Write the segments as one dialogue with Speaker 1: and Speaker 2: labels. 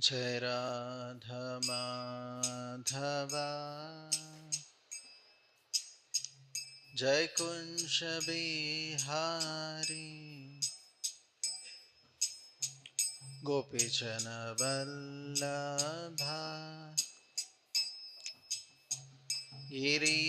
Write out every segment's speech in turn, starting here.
Speaker 1: जय राधा माधवा जय कुंज बिहारी गोपीजन वल्लभा गिरिवराधारी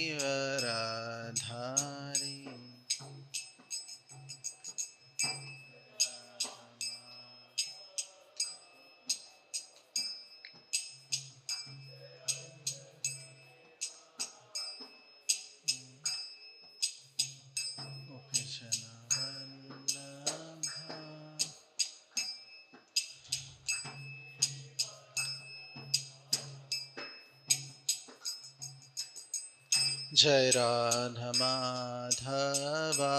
Speaker 1: गोपीजन वल्लभा जय राधा माधवा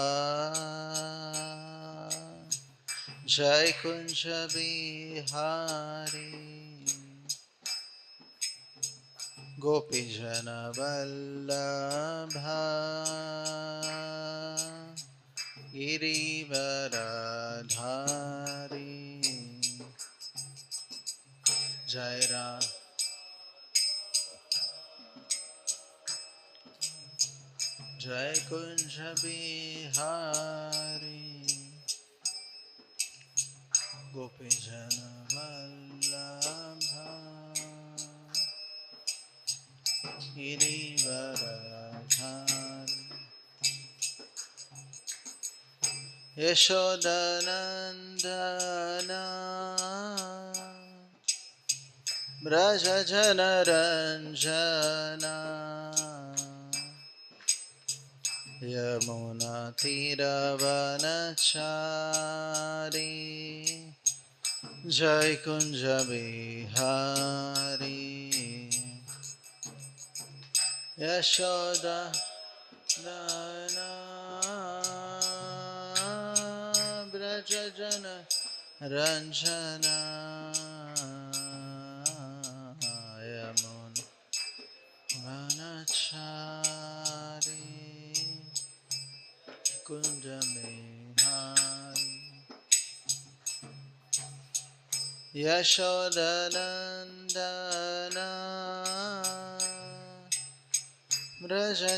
Speaker 1: जय कुंज बिहारी गोपीजन वल्लभा गिरिवराधारी जय राधा जय कुंज बिहारी गोपीजन वल्लभा गिरिवराधारी यशोदनन्दन व्रजजनरञ्जन यमुनातीरवनचारी जय कुंज बिहारी यशोदनन्दन व्रजजन रंजन यमुना वनचारी कुंज बिहारी यशोदनन्दन व्रजजनरञ्जन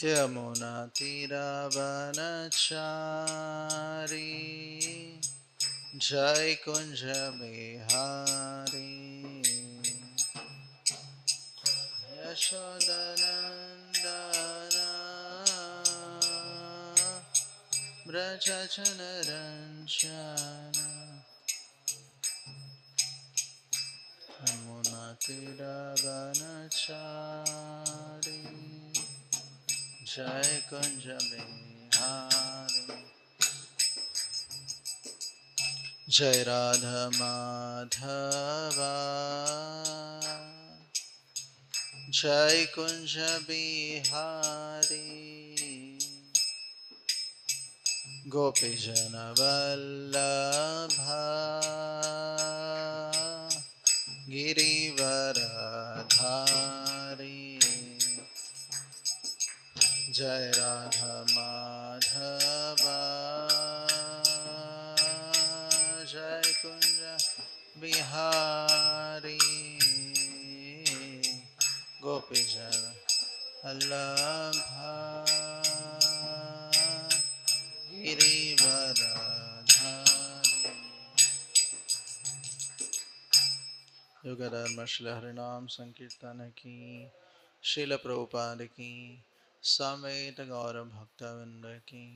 Speaker 1: यमुनातीरवनचारी जय कुंज बिहारी यशोदनन्दन व्रजजनरञ्जन यमुनातीरवनचारी जय कुंज बिहारी जय राधा माधवा जय कुंज बिहारी गोपीजन वल्लभा गिरिवराधारी जय राधा माधवा जय कुंज बिहारी गोपीजन वल्लभा गिरिवराधारी युगधर्म श्री हरिनाम संकीर्तन की श्रील प्रभुपाद की समेत गौर भक्तवृंद की।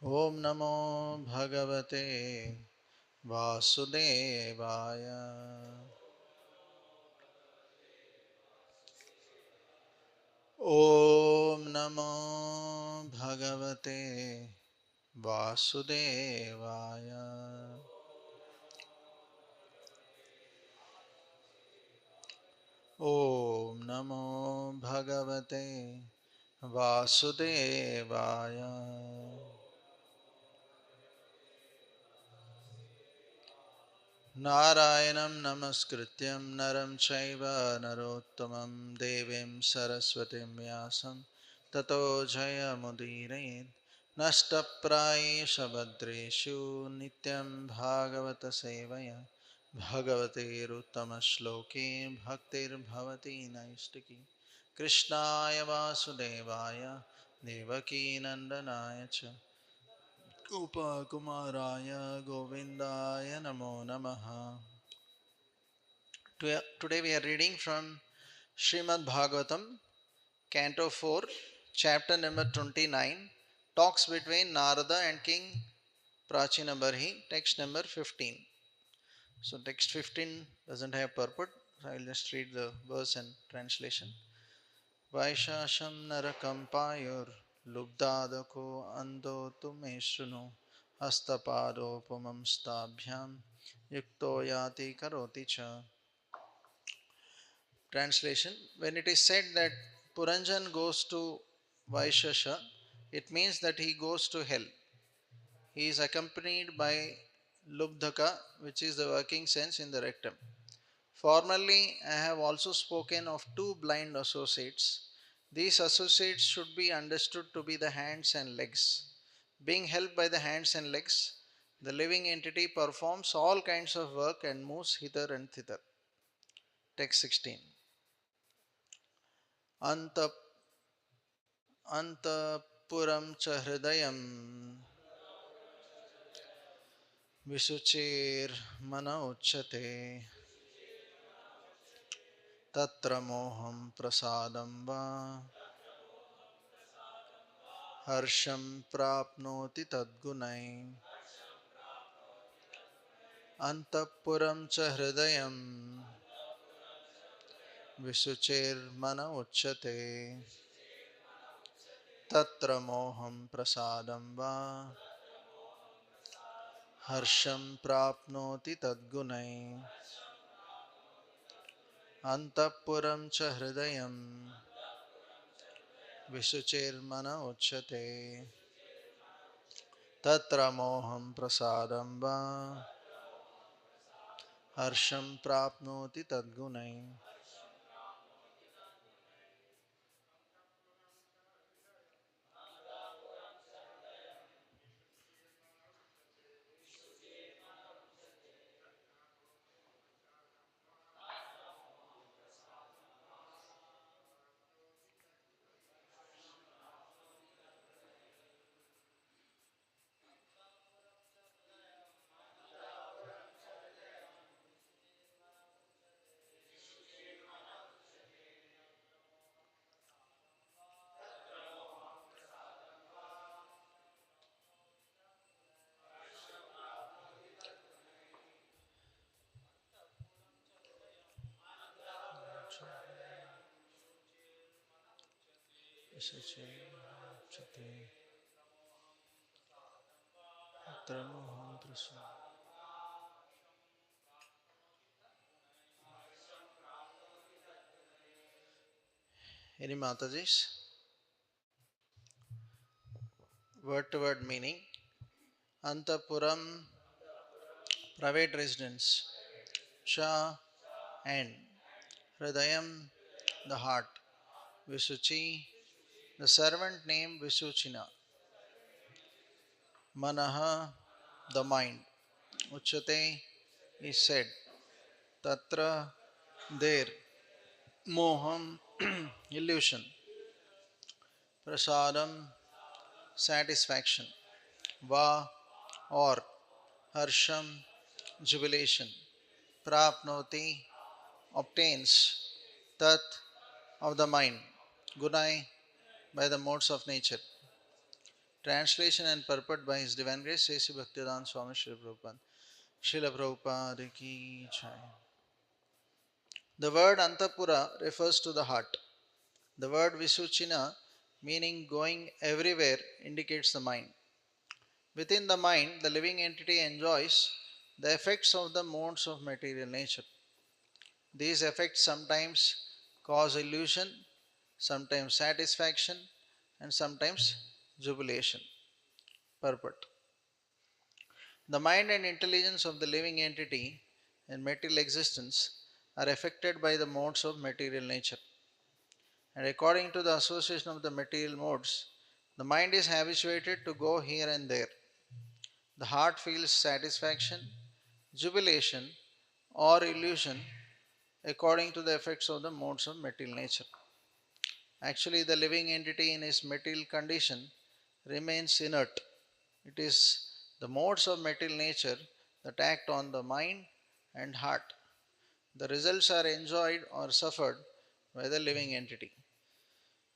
Speaker 1: ओम नमो भगवते वासुदेवाय। ओम नमो भगवते वासुदेवाय। ओम नमो भगवते वासुदेवाय। नारायणं नमस्कृत्यं नरं चैव नरोत्तमं देवीं सरस्वतीं व्यासं ततो जयमुदीरयेत्। नष्टप्रायेषु भद्रेषु नित्यं भागवत सेवया भगवतेरुत्तमश्लोके भक्तिर्भवति नैष्टिकी कृष्णाय वासुदेवाय देवकीनन्दनाय च गोपकुमाराय गोविन्दाय नमो नमः. Today we are reading from Srimad Bhagavatam, Canto 4, Chapter number 29, Talks between Narada and King Prachinabarhi, text number 15. So, text 15 doesn't have purport, so I'll just read the verse and translation. Vaishasham narakam lubdadako ando tume shruno hastapado stabhyam yukto yati karoti cha. Translation: when it is said that Puranjan goes to Vaishasha, it means that he goes to hell. He is accompanied by Lubdhaka, which is the working sense in the rectum. Formerly, I have also spoken of two blind associates. These associates should be understood to be the hands and legs. Being helped by the hands and legs, the living entity performs all kinds of work and moves hither and thither. Text 16. Anta Antapuram cha hridayam visuchir mana uchyate tatra moham prasadam va harsham prapnoti tadgunai. Antapuram cha hridayam visuchir mana uchyate tatra moham prasadam va harsham prapnoti tadgunai. Antapuram cha hridayam visuchirmana uchyate tatra moham prasadam va harsham prapnoti tadgunai. Any Matajis? Word to word meaning. Antapuram, private residence. Cha, and Hridayam, the heart. Visuchi, the servant named Visuchina. Manaha, the mind. Uchate is said. Tatra, there. Moham, illusion. Prasadam, satisfaction. Va, or. Harsham, jubilation. Prapnoti, obtains. Tat, of the mind. Gunai, by the modes of nature. Translation and purport by His Divine Grace, Sri Bhaktivedanta Swami Srila Prabhupada. Srila Prabhupada ki jai. The word Antapura refers to the heart. The word Visuchina, meaning going everywhere, indicates the mind. Within the mind, the living entity enjoys the effects of the modes of material nature. These effects sometimes cause illusion, sometimes satisfaction, and sometimes jubilation. Purport. The mind and intelligence of the living entity in material existence are affected by the modes of material nature. And according to the association of the material modes, The mind is habituated to go here and there. The heart feels satisfaction, jubilation, or illusion according to the effects of the modes of material nature. Actually, the living entity in its material condition remains inert. It is the modes of material nature that act on the mind and heart. The results are enjoyed or suffered by the living entity.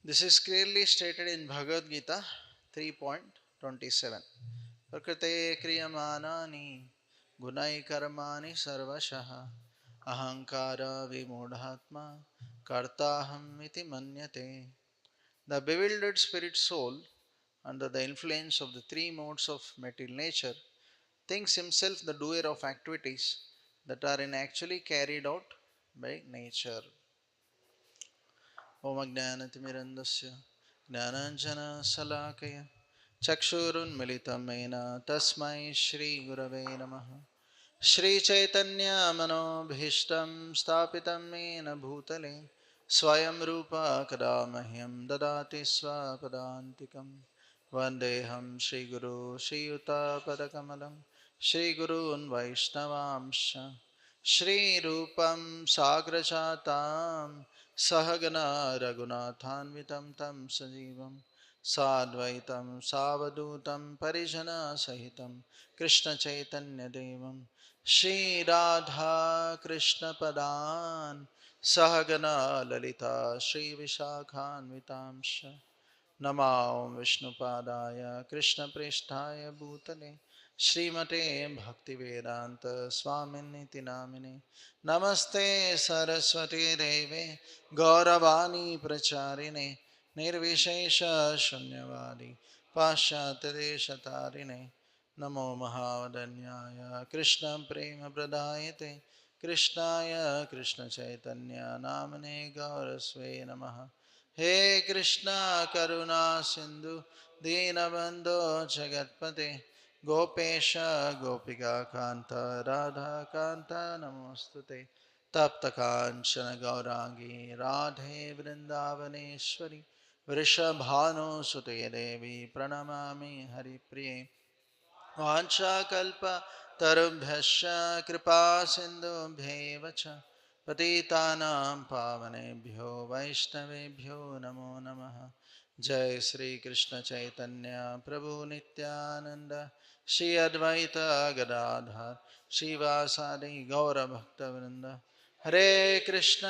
Speaker 1: This is clearly stated in Bhagavad Gita 3.27. Prakrite kriyamanani gunai karmani sarvashaha ahankara vimodhatma kartaham iti manyate. The bewildered spirit soul, under the influence of the three modes of material nature, thinks himself the doer of activities that are in actually carried out by nature. Om Ajnanatimirandasya Jnananjana Salakaya Chakshurunmilitam Mena Tasmai Shri Gurave Namaha Shri Chaitanya Manobhishtam Stapitam Mena Bhutale Swayam Rupa Kadamahyam Dadati Swapadantikam Vandeham Shri Guru Shri Yuta Padakamalam Shri Gurun Vaishnavamsha Shri Rupam Sagrajatam Sahagana Raghunathanvitam Tam Sajivam Sadvaitam Savadutam Parijana Sahitam Krishna Chaitanya Devam Shri Radha Krishna Padan Sahagana Lalita Shri Vishakhanvitamsha Namo Vishnupadaya Krishna Prishthaya Bhutale Srimate Bhaktivedanta Swaminiti Namine Namaste Saraswati Deve Gauravani Pracharine Nirvishesha Shunyavadi Pashatadeshatarine Namo Mahavadanyaya Krishna Prema Pradayate Krishnaya Krishna Chaitanya Namane Gaurasve Namaha He Krishna Karuna Sindhu Dinabandho Jagatpate Gopesha Gopika Kanta Radha Kanta Namostute Tapta Kanchana Gaurangi Radhe Vrindavaneshwari Vrishabhano Sute Devi Pranamami Hari Priye वाञ्छाकल्प तरुभ्यश्च कृपा सिन्धुभ्येव च पतितानां पावनेभ्यो वैष्णवेभ्यो नमो नमः जय श्री कृष्ण चैतन्य प्रभु नित्यानंद श्री अद्वैत गदाधर श्रीवासादि गौरभक्तवृंद हरे Krishna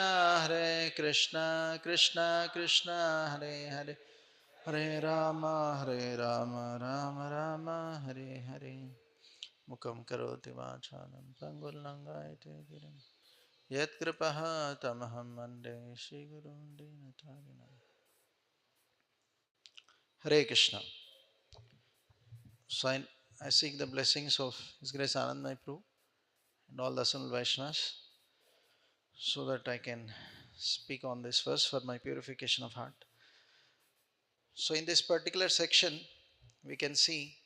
Speaker 1: Krishna Krishna Hare Hare Hare Rama, Rama Rama, Hare Hare. Mukam karoti vachalam pangulangayate girim. Yat kripaha tamaham mande Shri Guru Dinatarinam. Hare Krishna. So I seek the blessings of His Grace Anand Mahaprabhu and all the assembled Vaishnavas so that I can speak on this verse for my purification of heart. So in this particular section, we can see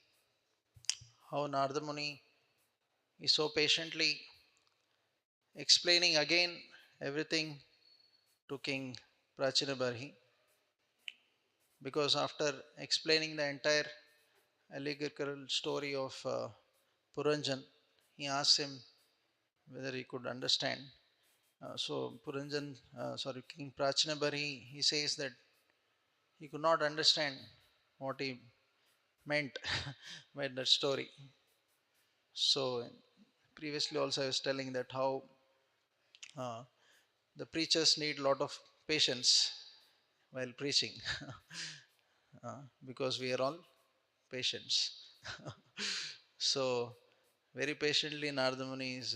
Speaker 1: how Narada Muni is so patiently explaining again everything to King Prachinabarhi, because after explaining the entire allegorical story of Puranjan, he asked him whether he could understand. King Prachinabarhi, he says that he could not understand what he meant by that story. So previously also I was telling that how uh, the preachers need a lot of patience while preaching because we are all patients. So, very patiently, Narada Muni is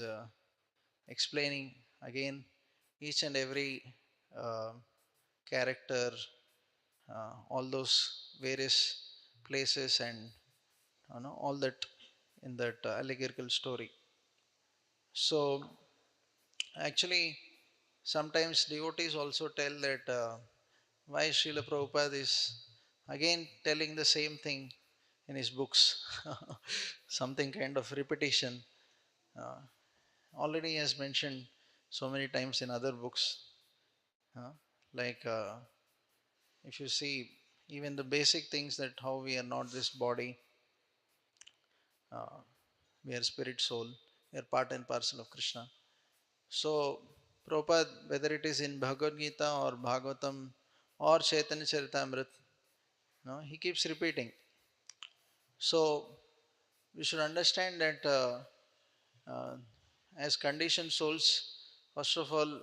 Speaker 1: explaining again each and every uh, character, all those various places, and all that in that allegorical story. So, actually, sometimes devotees also tell that why Srila Prabhupada is again telling the same thing in his books, something kind of repetition. Uh, Already he has mentioned so many times in other books. Uh, like if you see even the basic things that how we are not this body, uh, we are spirit, soul, we are part and parcel of Krishna. So, Prabhupada, whether it is in Bhagavad Gita or Bhagavatam or Chaitanya Charitamrita, no, he keeps repeating. So, we should understand that uh, as conditioned souls, first of all,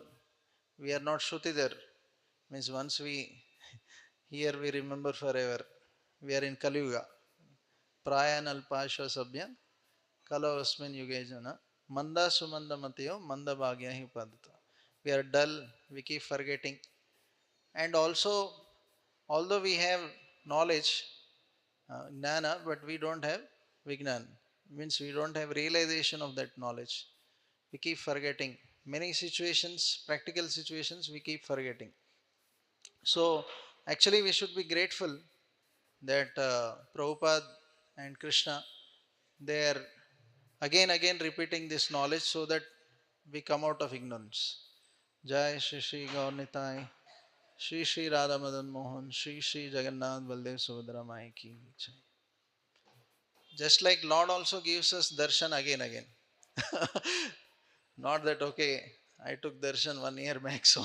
Speaker 1: we are not Shrutidhar. Means once we hear, we remember forever. We are in Kali Yuga. Prayanalpasha sabhya kalo asmin yuge jana manda sumanda matayo manda bhagya hi padata. We are dull, we keep forgetting. And also, although we have knowledge, gnana, but we don't have vignan. Means we don't have realization of that knowledge. We keep forgetting. Many situations, practical situations, we keep forgetting. So, actually, we should be grateful that Prabhupada and Krishna, they are again repeating this knowledge so that we come out of ignorance. Jai Shri Shri Gaurnitai, Shri Shri Radha Madan Mohan, Shri Shri Jagannath Baldev Subhadra Mai ki jai. Just like Lord also gives us darshan again. Not that okay, I took darshan 1 year back, so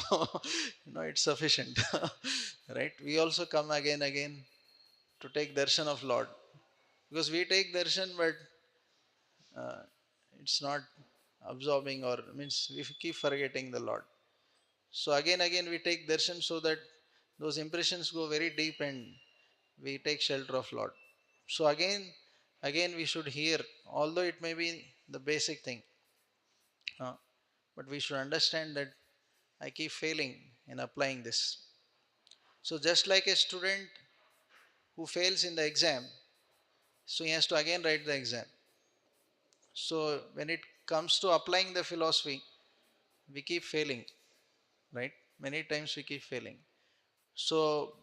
Speaker 1: it's sufficient. Right? We also come again to take darshan of Lord. Because we take darshan, but uh, it's not absorbing or means we keep forgetting the Lord. So again we take darshan so that those impressions go very deep and we take shelter of Lord. So again we should hear, although it may be the basic thing, uh, but we should understand that I keep failing in applying this. So just like a student who fails in the exam, so he has to again write the exam. So when it comes to applying the philosophy, we keep failing, right? Many times we keep failing. So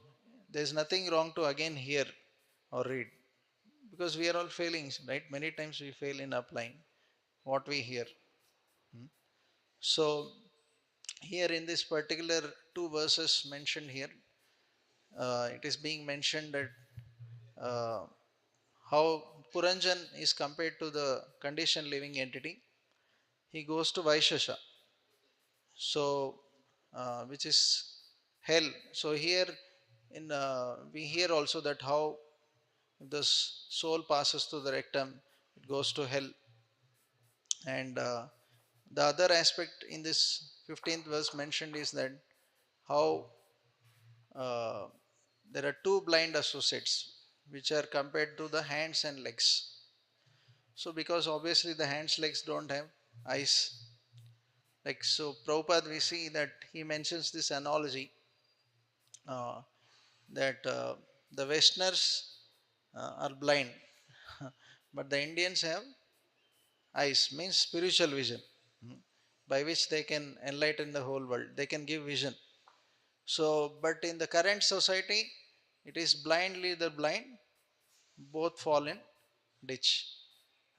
Speaker 1: there's nothing wrong to again hear or read because we are all failing, right? Many times we fail in applying what we hear. Hmm. So here in this particular two verses mentioned here, it is being mentioned that uh, how Puranjan is compared to the conditioned living entity. He goes to Vaishasha, so which is hell. So here in we hear also that how if the soul passes through the rectum, it goes to hell. And the other aspect in this 15th verse mentioned is that how uh, there are two blind associates which are compared to the hands and legs. So because obviously the hands legs don't have eyes. Like so Prabhupada we see that he mentions this analogy uh, that the Westerners are blind, but the Indians have eyes, means spiritual vision, by which they can enlighten the whole world. They can give vision. So, but in the current society, it is blindly the blind, both fall in ditch.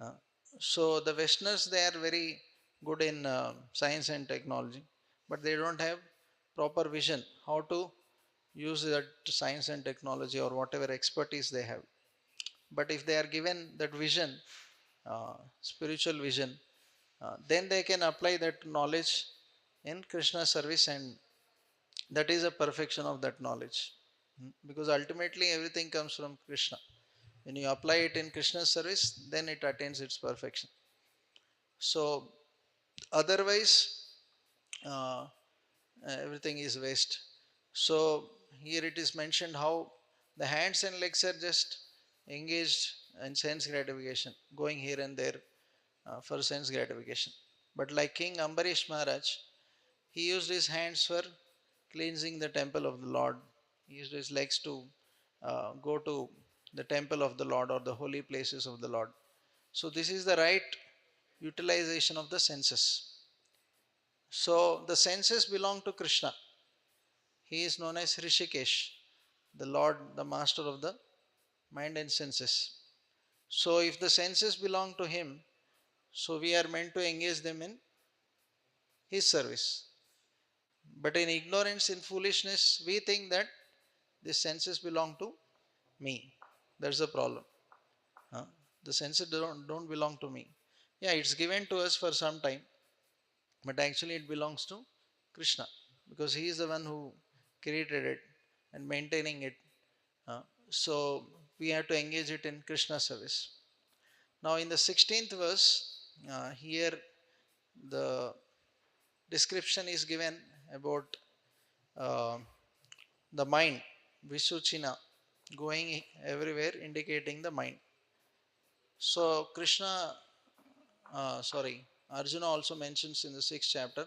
Speaker 1: Uh, so the Westerners they are very good in science and technology, but they don't have proper vision how to use that science and technology or whatever expertise they have. But if they are given that vision, spiritual vision, then they can apply that knowledge in Krishna service, and that is a perfection of that knowledge. Because ultimately everything comes from Krishna. When you apply it in Krishna's service, then it attains its perfection. So, otherwise, uh, everything is waste. So, here it is mentioned how the hands and legs are just engaged in sense gratification, going here and there for sense gratification. But like King Ambarish Maharaj, he used his hands for cleansing the temple of the Lord. He used his legs to go to the temple of the Lord or the holy places of the Lord. So, this is the right utilization of the senses. So, the senses belong to Krishna. He is known as Rishikesh, the Lord, the master of the mind and senses. So, if the senses belong to Him, so we are meant to engage them in His service. But in ignorance, in foolishness, we think that These senses belong to me. That's the problem. Huh? The senses don't belong to me. Yeah, it's given to us for some time, but actually it belongs to Krishna because he is the one who created it and maintaining it. Uh, so we have to engage it in Krishna service. Now, in the 16th verse, here the description is given about uh, the mind, Visuchina, going everywhere, indicating the mind. So, Arjuna also mentions in the 6th chapter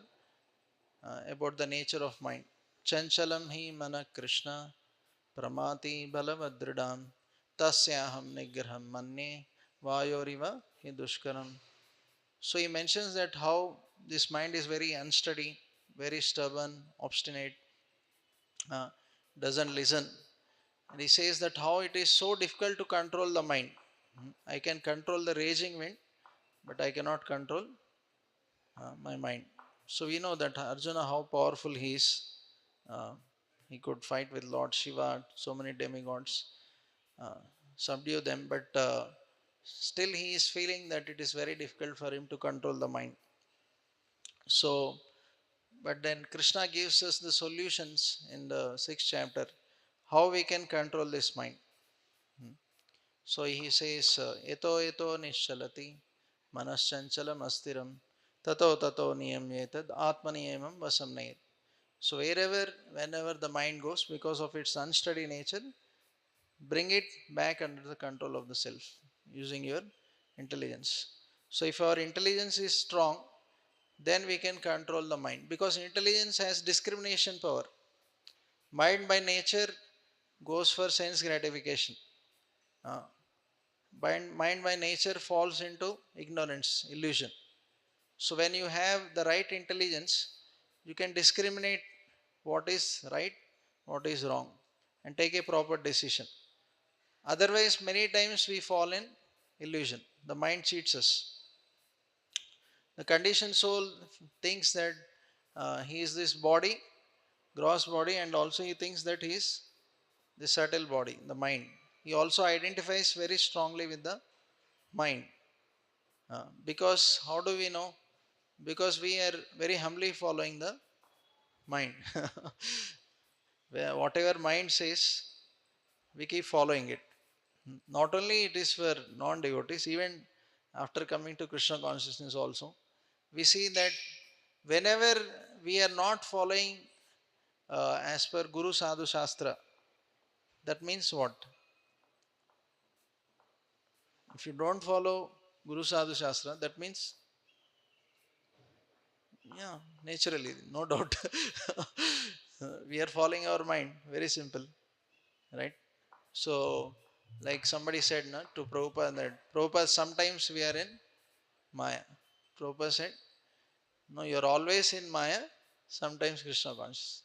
Speaker 1: about the nature of mind. Chanchalam hi mana Krishna pramati balavadridam tasyaham nigraham manye vayoriva hi dushkaram. So he mentions that how this mind is very unsteady, very stubborn, obstinate, uh, doesn't listen. And he says that how it is so difficult to control the mind. I can control the raging wind, but I cannot control my mind. So we know that Arjuna, how powerful he is. Uh, he could fight with Lord Shiva, so many demigods, uh, subdue them, but still he is feeling that it is very difficult for him to control the mind. So, but then Krishna gives us the solutions in the 6th chapter how we can control this mind. So he says, "Eto eto nishalati manaschanchalam astiram tato tato niyamyetad atmaniyamam vasam nayat." So whenever the mind goes, because of its unsteady nature, bring it back under the control of the self using your intelligence. So if our intelligence is strong, then we can control the mind because intelligence has discrimination power. Mind by nature goes for sense gratification. Uh, mind by nature falls into ignorance, illusion. So when you have the right intelligence, you can discriminate what is right, what is wrong, and take a proper decision. Otherwise, many times we fall in illusion. The mind cheats us. The conditioned soul thinks that he is this body, gross body, and also he thinks that he is the subtle body, the mind. He also identifies very strongly with the mind. Because how do we know? Because we are very humbly following the mind. Where whatever mind says, we keep following it. Not only it is for non-devotees, even after coming to Krishna consciousness also, we see that whenever we are not following as per Guru Sadhu Shastra, that means what? If you don't follow Guru Sadhu Shastra, that means, yeah, naturally, no doubt. We are following our mind, very simple, right? So, like somebody said na, to Prabhupada that Prabhupada, sometimes we are in Maya. Prabhupada said, no, you're always in Maya, sometimes Krishna conscious.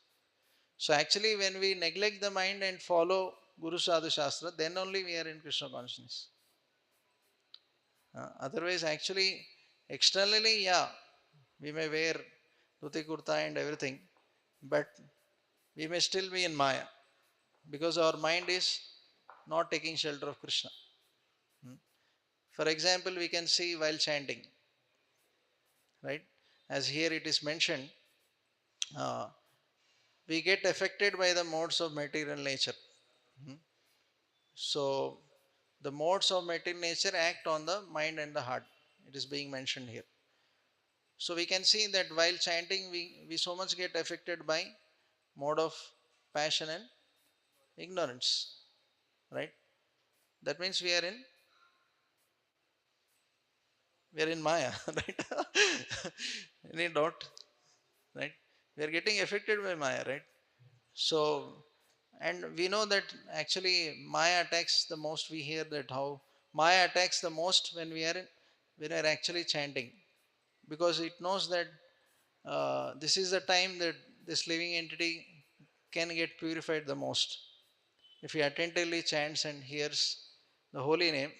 Speaker 1: So actually, when we neglect the mind and follow Guru Sadhu Shastra, then only we are in Krishna consciousness. Otherwise, actually, externally, yeah, we may wear dhuti kurta and everything, but we may still be in Maya because our mind is not taking shelter of Krishna. For example, we can see while chanting, right? As here it is mentioned, uh, we get affected by the modes of material nature. So, the modes of material nature act on the mind and the heart. It is being mentioned here. So, we can see that while chanting, we so much get affected by mode of passion and ignorance, right? That means we are in Maya, right? Any doubt, right? We are getting affected by Maya, right? So, and we know that actually Maya attacks the most. We hear that how Maya attacks the most when we are actually chanting, because it knows that this is the time that this living entity can get purified the most. If he attentively chants and hears the holy name,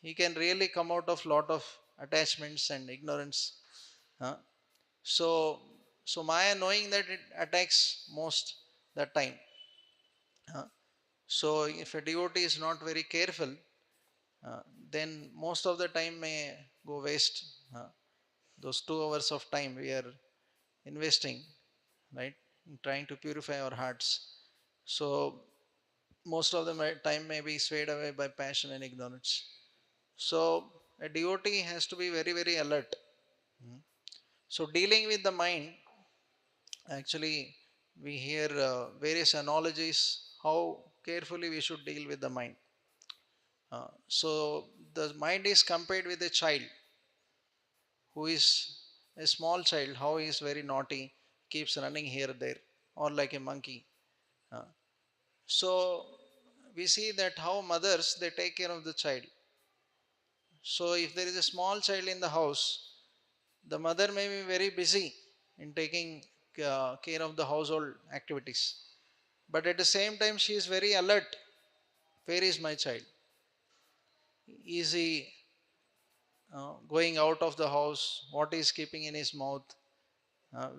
Speaker 1: he can really come out of lot of attachments and ignorance. Huh? So, so Maya, knowing that it attacks most that time, Uh, so if a devotee is not very careful, uh, then most of the time may go waste. Those 2 hours of time we are investing, right, in trying to purify our hearts. So most of the time may be swayed away by passion and ignorance. So a devotee has to be very, very alert. Hmm. So dealing with the mind, actually, we hear various analogies how carefully we should deal with the mind. So the mind is compared with a child who is a small child, how he is very naughty, keeps running here there, or like a monkey. Uh, so we see that how mothers they take care of the child. So if there is a small child in the house, the mother may be very busy in taking care of the household activities, but at the same time she is very alert. Where is my child? Is he going out of the house? What is keeping in his mouth? Uh,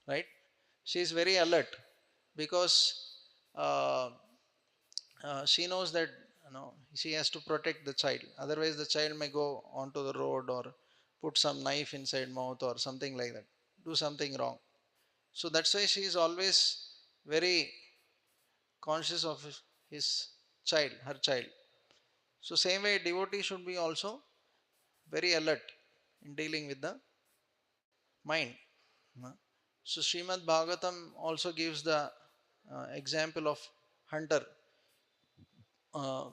Speaker 1: right? She is very alert because uh, she knows that she has to protect the child. Otherwise, the child may go onto the road or put some knife inside mouth or something like that, do something wrong. So that's why she is always very conscious of his child, her child. So same way, devotee should be also very alert in dealing with the mind. So Srimad Bhagavatam also gives the example of hunter. Uh,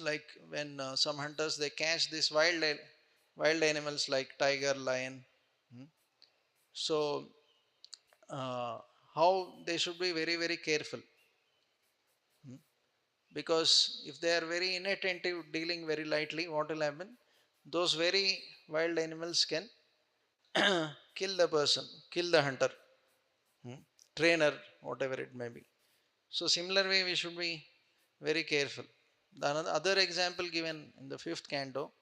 Speaker 1: like when some hunters they catch these wild animals like tiger, lion. Hmm. So how they should be very, very careful. Hmm. Because if they are very inattentive, dealing very lightly, what will happen? Those very wild animals can kill the person, kill the hunter, hmm, trainer, whatever it may be. So similar way we should be very careful. The other example given in the fifth canto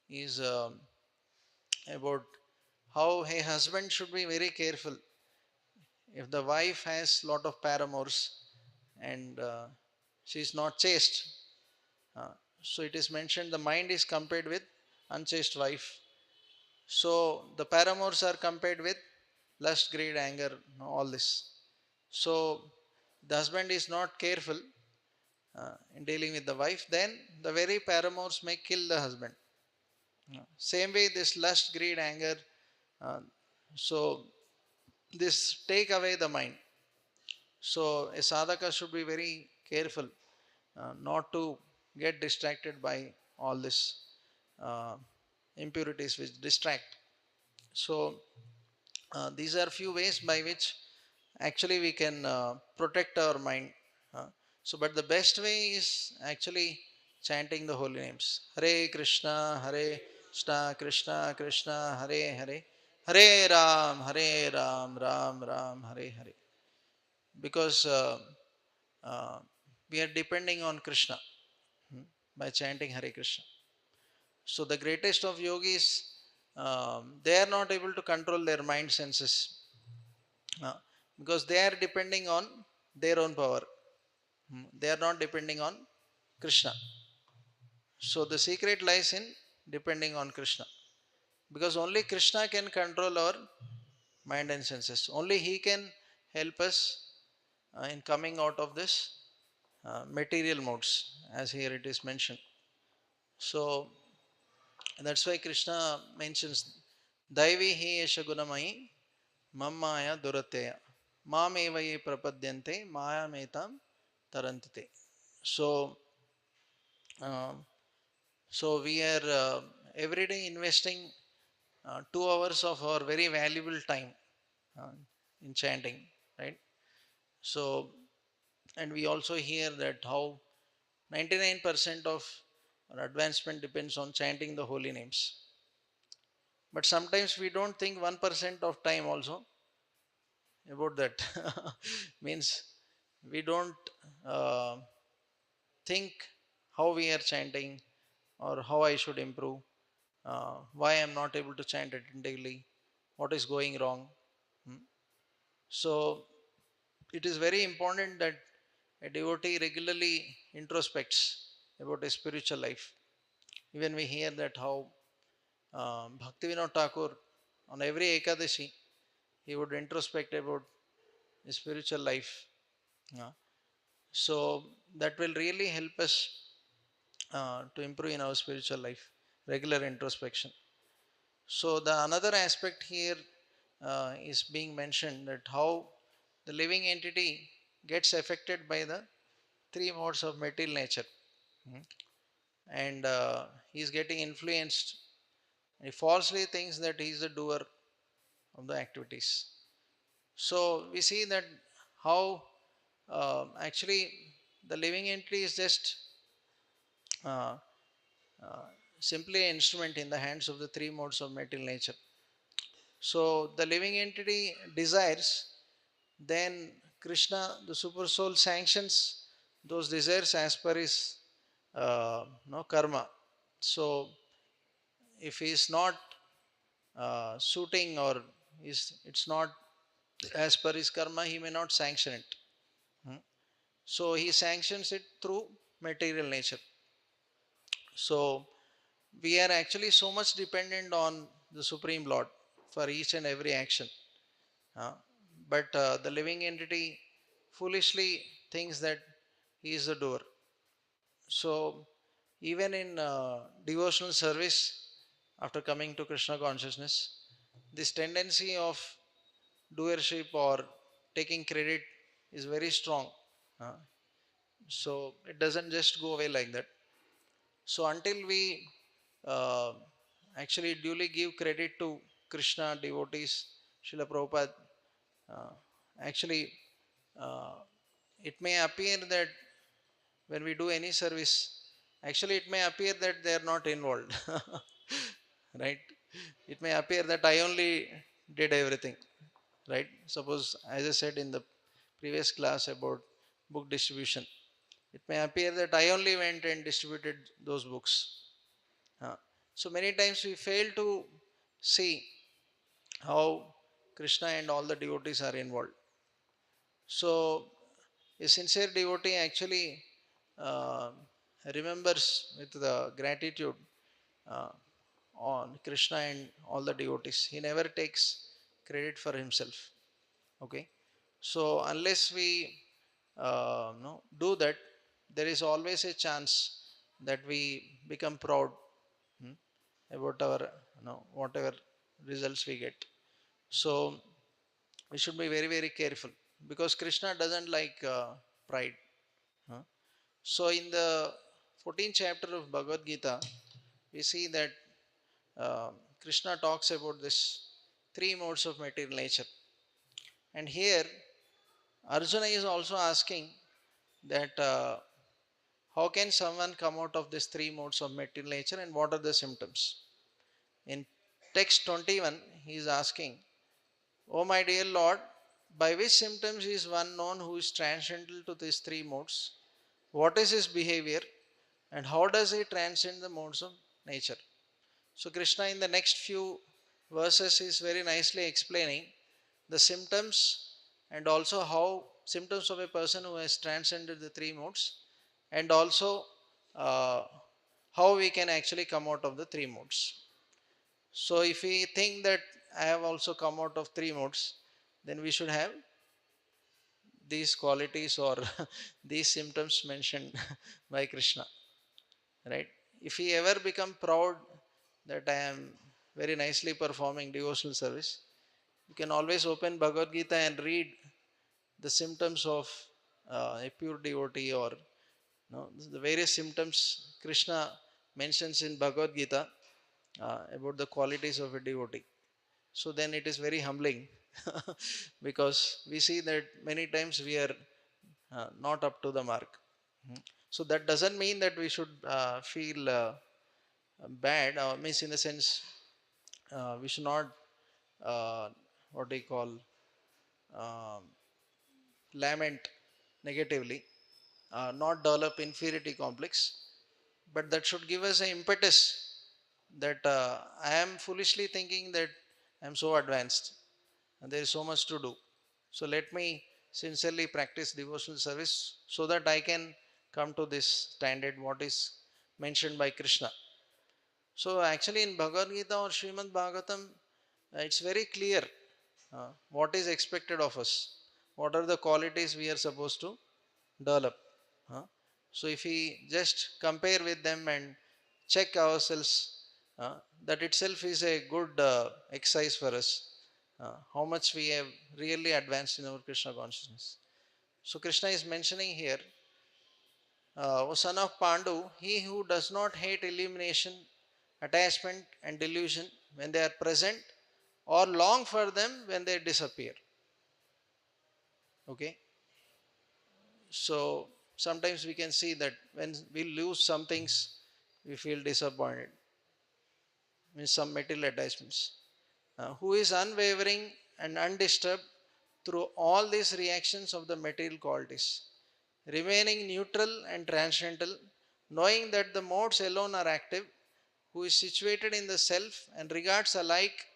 Speaker 1: is about how a husband should be very careful if the wife has lot of paramours and she is not chaste. uh, so it is mentioned the mind is compared with unchaste wife. So the paramours are compared with lust, greed, anger, all this. So the husband is not careful in dealing with the wife, then the very paramours may kill the husband. Same way, this lust, greed, anger, uh, so this take away the mind. So a sadhaka should be very careful not to get distracted by all this uh, impurities which distract. So these are few ways by which actually we can protect our mind. Uh, so, but the best way is actually chanting the holy names. Hare Krishna, Hare Krishna, Krishna Krishna, Hare Hare, Hare Ram, Ram Ram, Hare Hare. Because uh, we are depending on Krishna hmm, by chanting Hare Krishna. So, the greatest of yogis, they are not able to control their mind senses uh, because they are depending on their own power. They are not depending on Krishna. So the secret lies in depending on Krishna. Because only Krishna can control our mind and senses. Only He can help us in coming out of this material modes, as here it is mentioned. So that's why Krishna mentions Daivi hi esha gunamai mammaya duratya mameva ye prapadyante maya metam tarantite. So um, so we are every day investing 2 hours of our very valuable time uh, in chanting, right? So, and we also hear that how 99% of our advancement depends on chanting the holy names. But sometimes we don't think 1% of time also about that. Means we don't uh, think how we are chanting or how I should improve, why I'm not able to chant it daily, what is going wrong. Hmm. So it is very important that a devotee regularly introspects about his spiritual life. Even we hear that how Bhaktivinoda Thakur on every Ekadashi he would introspect about his spiritual life. Uh, so that will really help us to improve in our spiritual life, regular introspection. So the another aspect here is being mentioned that how the living entity gets affected by the three modes of material nature. Hmm. And he is getting influenced. He falsely thinks that he is the doer of the activities. So we see that how actually the living entity is just uh, uh, simply an instrument in the hands of the three modes of material nature. So the living entity desires, then Krishna, the super soul, sanctions those desires as per his no karma. So if he is not suiting or is it's not as per his karma, he may not sanction it. Hmm. So he sanctions it through material nature. So we are actually so much dependent on the Supreme Lord for each and every action. Uh, but the living entity foolishly thinks that he is the doer. So even in devotional service, after coming to Krishna consciousness, this tendency of doership or taking credit is very strong. Uh, so it doesn't just go away like that. So until we uh, actually duly give credit to Krishna devotees, Srila Prabhupada, uh, actually uh, it may appear that when we do any service, actually it may appear that they are not involved, right? It may appear that I only did everything, right? Suppose, as I said in the previous class about book distribution, it may appear that I only went and distributed those books. Uh, so many times we fail to see how Krishna and all the devotees are involved. So a sincere devotee actually uh, remembers with the gratitude uh, on Krishna and all the devotees. He never takes credit for himself. Okay, so unless we no, do that, there is always a chance that we become proud, hmm, about our whatever results we get. So we should be very very careful because Krishna doesn't like pride. Huh? So in the 14th chapter of Bhagavad Gita, we see that uh, Krishna talks about this three modes of material nature, and here Arjuna is also asking that how can someone come out of these three modes of material nature and what are the symptoms? In text 21, he is asking, "O my dear Lord, by which symptoms is one known who is transcendental to these three modes? What is his behavior and how does he transcend the modes of nature?" So, Krishna in the next few verses is very nicely explaining the symptoms and also how symptoms of a person who has transcended the three modes and also uh, how we can actually come out of the three modes. So, if we think that I have also come out of three modes, then we should have these qualities or these symptoms mentioned by Krishna, right? If he ever become proud that I am very nicely performing devotional service, you can always open Bhagavad Gita and read the symptoms of a pure devotee or the various symptoms Krishna mentions in Bhagavad Gita about the qualities of a devotee. So then it is very humbling because we see that many times we are not up to the mark. Hmm. So that doesn't mean that we should feel bad, means in the sense we should not what do you call um, lament negatively, not develop inferiority complex, but that should give us an impetus that I am foolishly thinking that I am so advanced and there is so much to do. So let me sincerely practice devotional service so that I can come to this standard what is mentioned by Krishna. So actually in Bhagavad Gita or Srimad Bhagavatam, it's very clear what is expected of us, what are the qualities we are supposed to develop. uh. So if we just compare with them and check ourselves, that itself is a good exercise for us, how much we have really advanced in our Krishna consciousness. So Krishna is mentioning here, O son of Pandu, he who does not hate illumination, attachment and delusion when they are present, or long for them when they disappear. Okay. So sometimes we can see that when we lose some things, we feel disappointed, means some material attachments. Who is unwavering and undisturbed through all these reactions of the material qualities, remaining neutral and transcendental, knowing that the modes alone are active, who is situated in the self and regards alike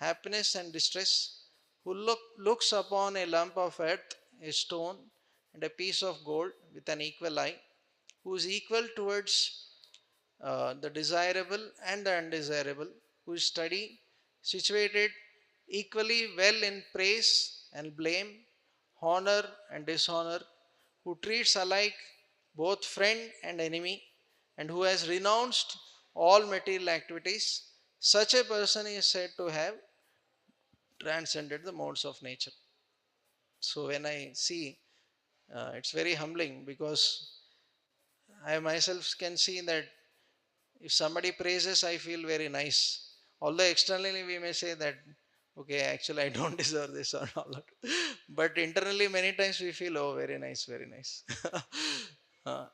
Speaker 1: happiness and distress, who looks upon a lump of earth, a stone, and a piece of gold with an equal eye, who is equal towards the desirable and the undesirable, who is steady, situated equally well in praise and blame, honor and dishonor, who treats alike both friend and enemy, and who has renounced all material activities, such a person is said to have transcended the modes of nature. So when I see, it's very humbling because I myself can see that if somebody praises, I feel very nice. Although externally we may say that, okay, actually I don't deserve this or all that. But internally many times we feel, oh, very nice, very nice.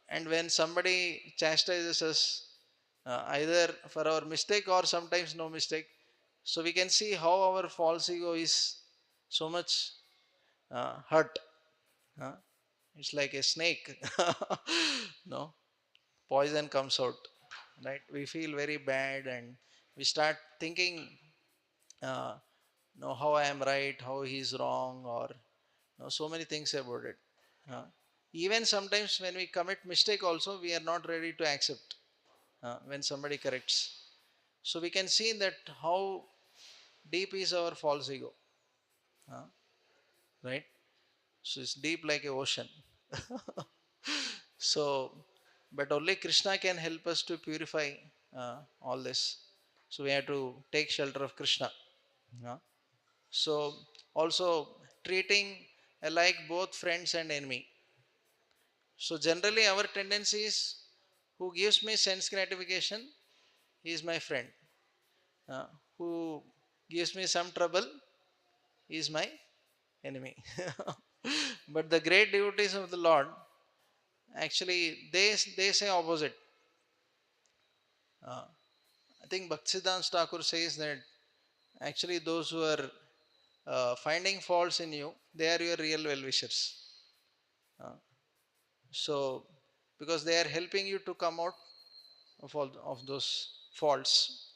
Speaker 1: And when somebody chastises us, either for our mistake or sometimes no mistake, so we can see how our false ego is so much hurt. Uh, it's like a snake. No, poison comes out, right? We feel very bad and we start thinking, uh, no, how I am right, how he is wrong, or no, so many things about it. Uh, Even sometimes when we commit mistake also, we are not ready to accept when somebody corrects. So we can see that how deep is our false ego, uh, right? So it's deep like a ocean. So, but only Krishna can help us to purify all this. So we have to take shelter of Krishna. Yeah. So also treating alike both friends and enemy. So generally our tendency is, who gives me sense gratification, he is my friend. Uh, who gives me some trouble, he is my enemy. But the great devotees of the Lord, actually they say opposite. Uh, I think Bhaktisiddhanta Thakur says that actually those who are finding faults in you, they are your real well-wishers. Uh, so, because they are helping you to come out of all of those faults,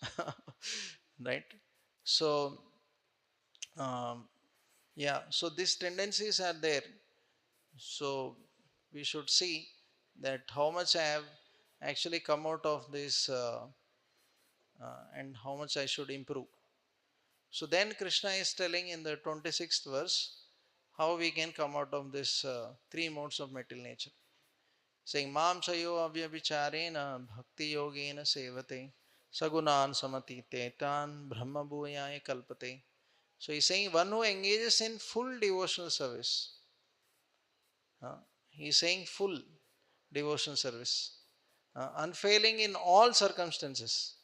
Speaker 1: right? So, um, yeah. So these tendencies are there. So we should see that how much I have actually come out of this, and how much I should improve. So then Krishna is telling in the 26th verse how we can come out of this three modes of material nature. Saying, Mam chayo avyabhicharena bhakti yogena sevate sagunan samatitetan brahma bhuyaya kalpate. So he's saying one who engages in full devotional service. He's saying full devotional service. Unfailing in all circumstances.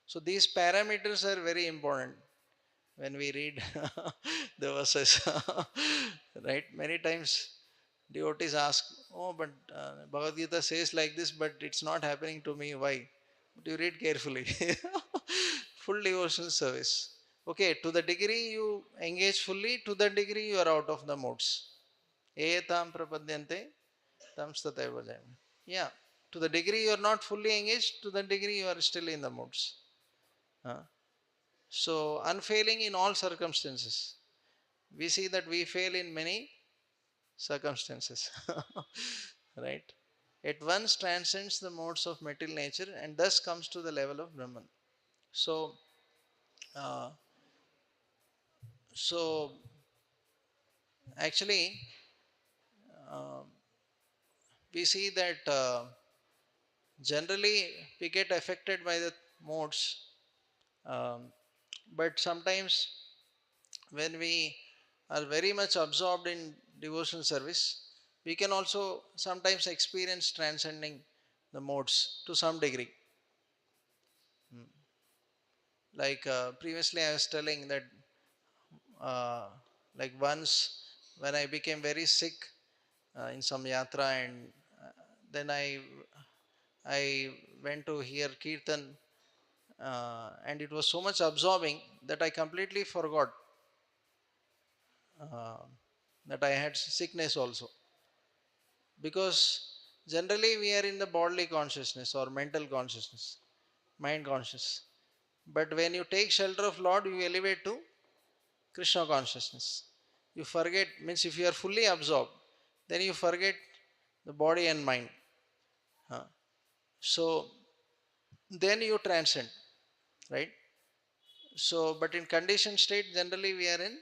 Speaker 1: So these parameters are very important when we read the verses. Right? Many times devotees ask, oh, but Bhagavad Gita says like this, but it's not happening to me. Why? But you read carefully. Full devotional service. Okay, to the degree you engage fully, to the degree you are out of the modes. Etam prapadyante tam stataiva jayam. Yeah, to the degree you are not fully engaged, to the degree you are still in the modes. So, unfailing in all circumstances. We see that we fail in many circumstances. Right? At once transcends the modes of material nature and thus comes to the level of Brahman. So, uh, so actually, uh, we see that generally we get affected by the modes, um, but sometimes when we are very much absorbed in devotional service, we can also sometimes experience transcending the modes to some degree. Mm. Like previously, I was telling that uh, like once when I became very sick in some yatra, and then I went to hear kirtan, and it was so much absorbing that I completely forgot uh, that I had sickness also. Because generally we are in the bodily consciousness or mental consciousness, mind conscious. But when you take shelter of Lord, you elevate to Krishna consciousness. You forget, means if you are fully absorbed, then you forget the body and mind. Huh? So then you transcend, right? So, but in conditioned state, generally we are in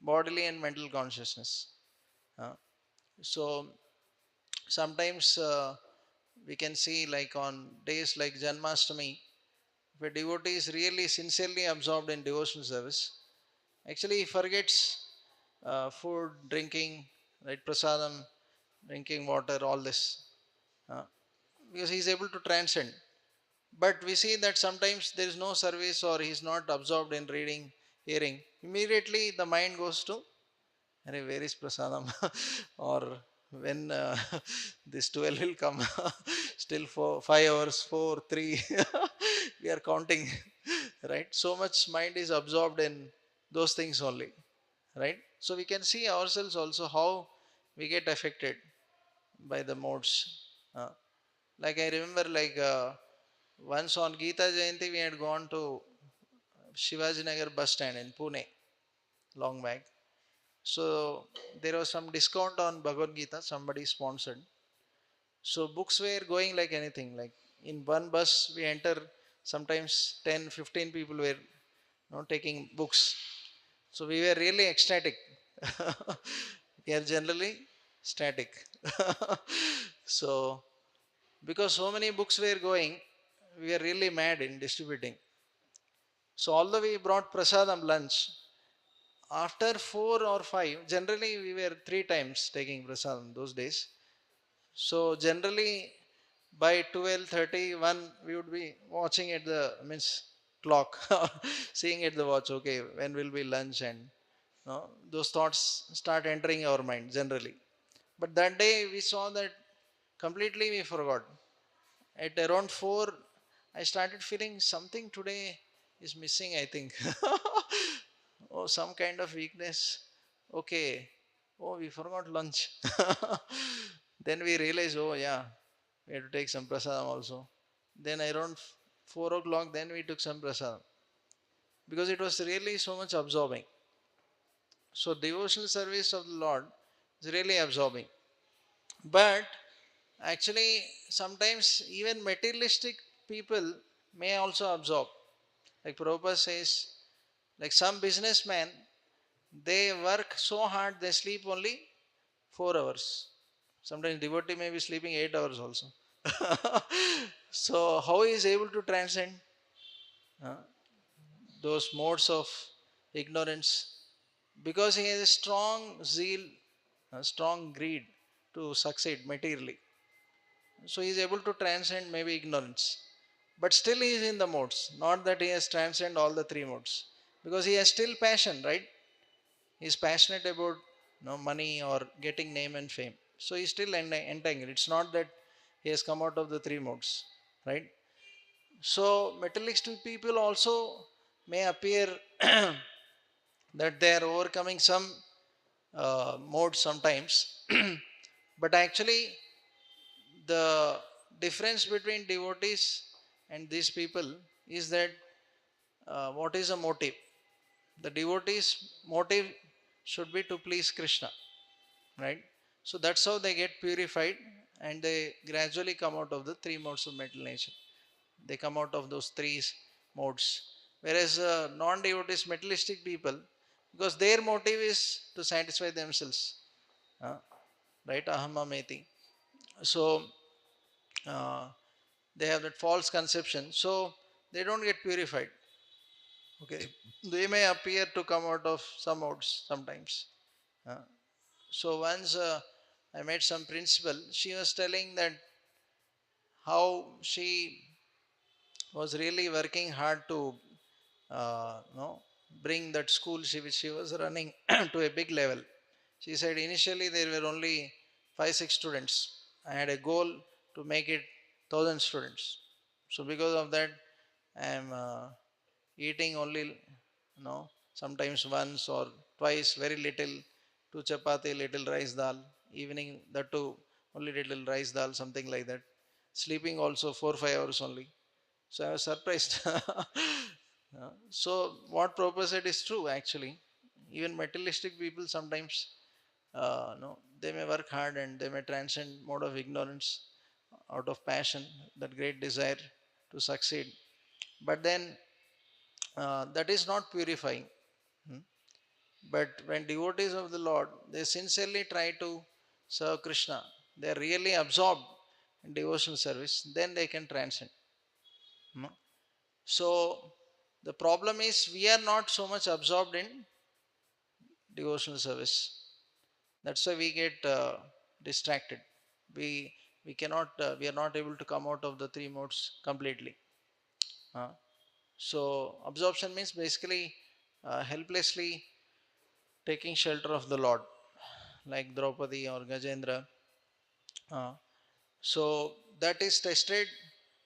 Speaker 1: bodily and mental consciousness. Huh? So sometimes we can see like on days like Janmashtami, if a devotee is really sincerely absorbed in devotional service, actually he forgets food, drinking, right, prasadam, drinking water, all this, uh, because he is able to transcend. But we see that sometimes there is no service or he is not absorbed in reading, hearing. Immediately the mind goes to, Arey, where is prasadam? Or when this 12 will come? Still for 5 hours, 4, 3. We are counting, right? So much mind is absorbed in those things only, right? So we can see ourselves also how we get affected by the modes. Uh, like I remember, like once on Gita Jayanti, we had gone to Shivaji Nagar bus stand in Pune, long back. So there was some discount on Bhagavad Gita, somebody sponsored. So books were going like anything. Like in one bus, we enter, sometimes 10, 15 people were taking books. So we were really ecstatic. We are generally static. So because so many books were going, we were really mad in distributing. So although we brought prasadam lunch, after 4 or 5, generally we were 3 times taking prasadam those days. So generally by 12:31 we would be watching at the means clock, seeing at the watch. Okay, when will be lunch, and those thoughts start entering our mind generally. But that day we saw that completely we forgot. At around 4, I started feeling something today is missing, I think. Oh, some kind of weakness. Okay. Oh, we forgot lunch. Then we realized, oh, yeah, we had to take some prasadam also. Then around 4 o'clock, then we took some prasadam because it was really so much absorbing. So, devotional service of the Lord is really absorbing. But actually, sometimes even materialistic people may also absorb. Like Prabhupada says, like some businessmen, they work so hard, they sleep only 4 hours. Sometimes devotee may be sleeping 8 hours also. So how he is able to transcend uh, those modes of ignorance? Because he has a strong zeal, a strong greed to succeed materially. So he is able to transcend maybe ignorance. But still he is in the modes. Not that he has transcended all the 3 modes. Because he has still passion, right? He is passionate about money or getting name and fame. So he's still entangled. It's not that he has come out of the 3 modes, right? So materialistic people also may appear that they are overcoming some mode sometimes, but actually the difference between devotees and these people is that what is the motive? The devotee's motive should be to please Krishna. right? So that's how they get purified, and they gradually come out of the three modes of mental nature. They come out of those three modes. Whereas non-devotees, materialistic people, because their motive is to satisfy themselves, uh, right? Ahamameti. So uh, they have that false conception. So they don't get purified. Okay, they may appear to come out of some modes sometimes. Uh, so once I met some principal, she was telling that how she was really working hard to bring that school which she was running to a big level. She said initially there were only 5 6 students. I had a goal to make it 1,000 students. So because of that, I am eating only, sometimes once or twice, very little, two chapati, little rice dal. Evening, that too, only little rice dal, something like that. Sleeping also 4 5 hours only. So I was surprised. So what Prabhupada said is true actually. Even materialistic people sometimes, no, they may work hard and they may transcend mode of ignorance out of passion, that great desire to succeed. But then that is not purifying. Hmm. But when devotees of the Lord, they sincerely try to serve Krishna, they are really absorbed in devotional service, then they can transcend. Hmm. So the problem is we are not so much absorbed in devotional service. That's why we get distracted. We we cannot we are not able to come out of the three modes completely. Uh, so absorption means basically helplessly taking shelter of the Lord, like Draupadi or Gajendra. Uh, so that is tested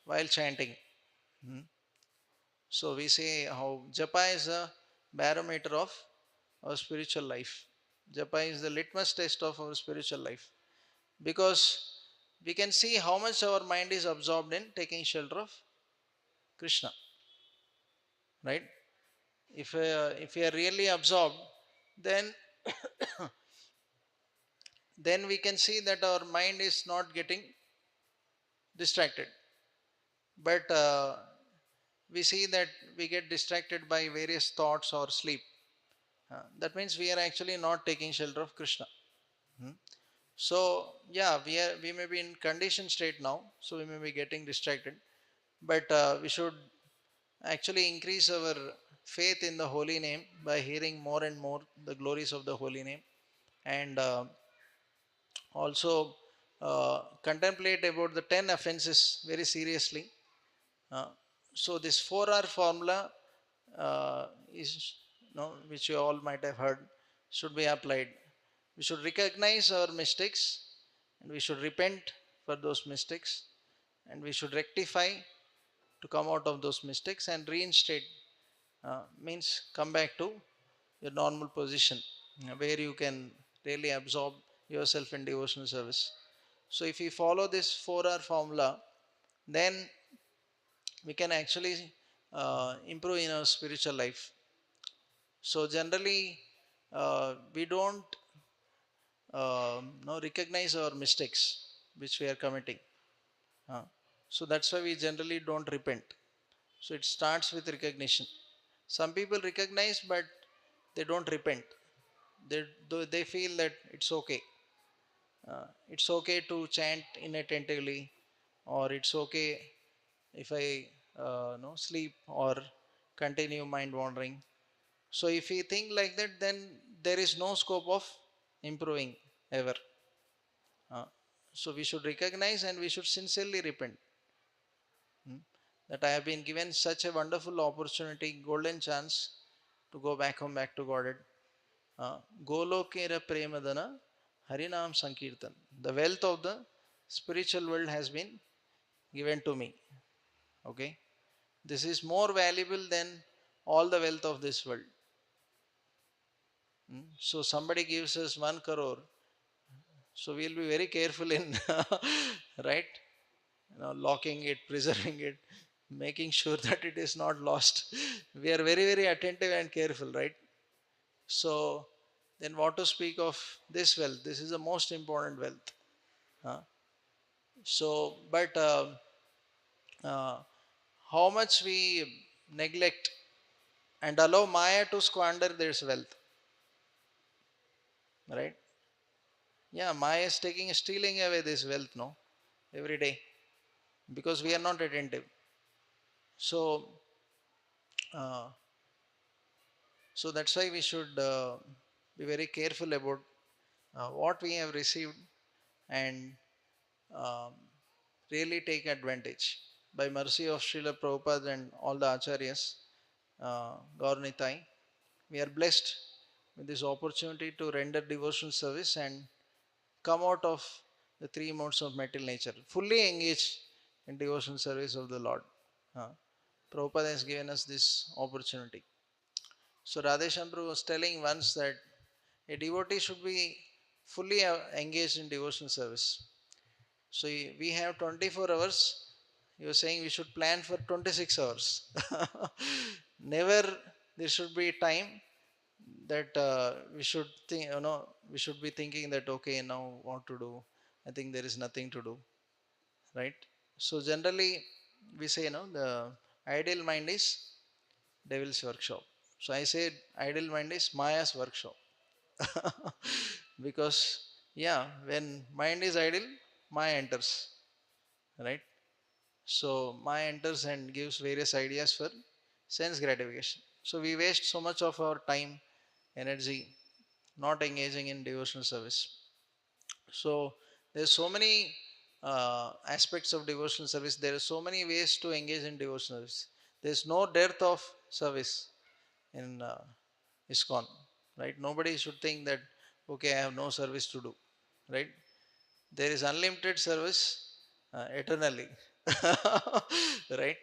Speaker 1: while chanting. Hmm. So we say how japa is a barometer of our spiritual life. Japa is the litmus test of our spiritual life, because we can see how much our mind is absorbed in taking shelter of Krishna, right? If we are really absorbed, then then we can see that our mind is not getting distracted. But we see that we get distracted by various thoughts or sleep. That means we are actually not taking shelter of Krishna. Hmm. So yeah, we may be in conditioned state now, so we may be getting distracted. But we should actually increase our faith in the holy name by hearing more and more the glories of the holy name, and also contemplate about the 10 offenses very seriously. Uh, so this 4R formula is, which you all might have heard, should be applied. We should recognize our mistakes, and we should repent for those mistakes, and we should rectify to come out of those mistakes and reinstate, means come back to your normal position, where you can really absorb yourself in devotional service. So if we follow this 4R formula, then we can actually improve in our spiritual life. So generally, we don't recognize our mistakes which we are committing. Uh, so that's why we generally don't repent. So it starts with recognition. Some people recognize, but they don't repent. They feel that it's okay. It's okay to chant inattentively, or it's okay if I sleep or continue mind wandering. So if we think like that, then there is no scope of improving ever. Uh, so we should recognize and we should sincerely repent, that I have been given such a wonderful opportunity, golden chance to go back home, back to Godhead. Golokera Premadana Harinam Sankirtan. The wealth of the spiritual world has been given to me. Okay. This is more valuable than all the wealth of this world. So somebody gives us 1 crore, so we'll be very careful in right, locking it, preserving it, making sure that it is not lost. We are very very attentive and careful, right? So then what to speak of this wealth? This is the most important wealth. Huh? So, but uh, how much we neglect and allow Maya to squander this wealth, right? Yeah, Maya is stealing away this wealth, no, every day because we are not attentive. So, uh, so that's why we should be very careful about what we have received and um, really take advantage. By mercy of Srila Prabhupada and all the Acharyas, Gaurnitai, we are blessed with this opportunity to render devotional service and come out of the three modes of material nature, fully engaged in devotional service of the Lord. Uh, Prabhupada has given us this opportunity. So Radheshyam Prabhu was telling once that a devotee should be fully engaged in devotional service. So we have 24 hours. He was saying we should plan for 26 hours. Never there should be time that we should think, we should be thinking that okay, now what to do? I think there is nothing to do, right? So generally we say, the ideal mind is devil's workshop. So I said ideal mind is Maya's workshop. Because yeah, when mind is idle, Maya enters, right? So Maya enters and gives various ideas for sense gratification. So we waste so much of our time, energy, not engaging in devotional service. So there's so many aspects of devotional service. There are so many ways to engage in devotional service. There's no dearth of service in ISKCON, right? Nobody should think that okay, I have no service to do, right? There is unlimited service eternally, right?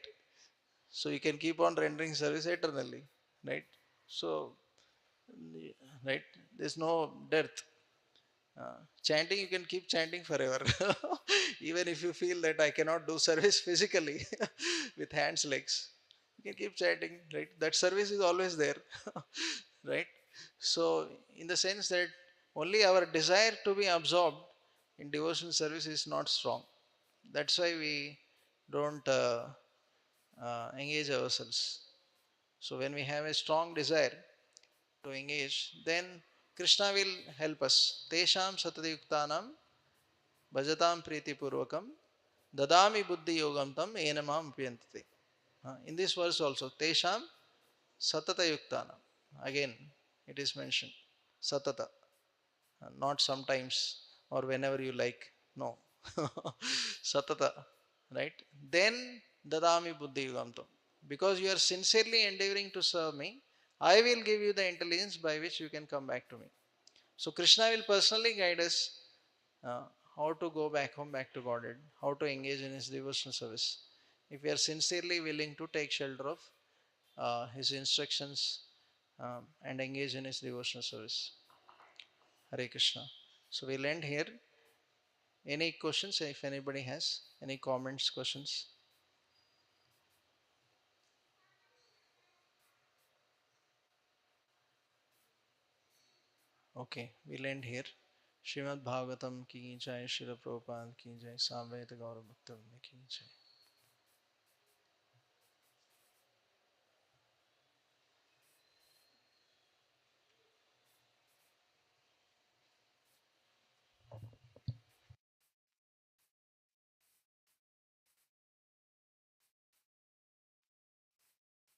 Speaker 1: So you can keep on rendering service eternally, right? So, right, there's no dearth. Chanting, you can keep chanting forever. Even if you feel that I cannot do service physically with hands, legs, you can keep chanting, right? That service is always there, right? So, in the sense that only our desire to be absorbed in devotional service is not strong. That's why we don't engage ourselves. So, when we have a strong desire to engage, then Krishna will help us. Tesham satadayuktanam bhajatam priti purvakam dadami buddhi yogam tam enamam upyantate. In this verse also, Tesham satata yuktana. Again, it is mentioned. Satata. Not sometimes or whenever you like. No. Satata. Right? Then dadami buddhi yogam tam. Because you are sincerely endeavoring to serve me, I will give you the intelligence by which you can come back to me. So Krishna will personally guide us uh, how to go back home, back to Godhead, how to engage in His devotional service. If we are sincerely willing to take shelter of His instructions and engage in His devotional service. Hare Krishna. So we'll end here. Any questions? If anybody has any comments, questions? Okay, we'll end here. Srimad Bhagavatam ki jai, Srila Prabhupada ki jai, Samveta Gaura Bhakta ki jai.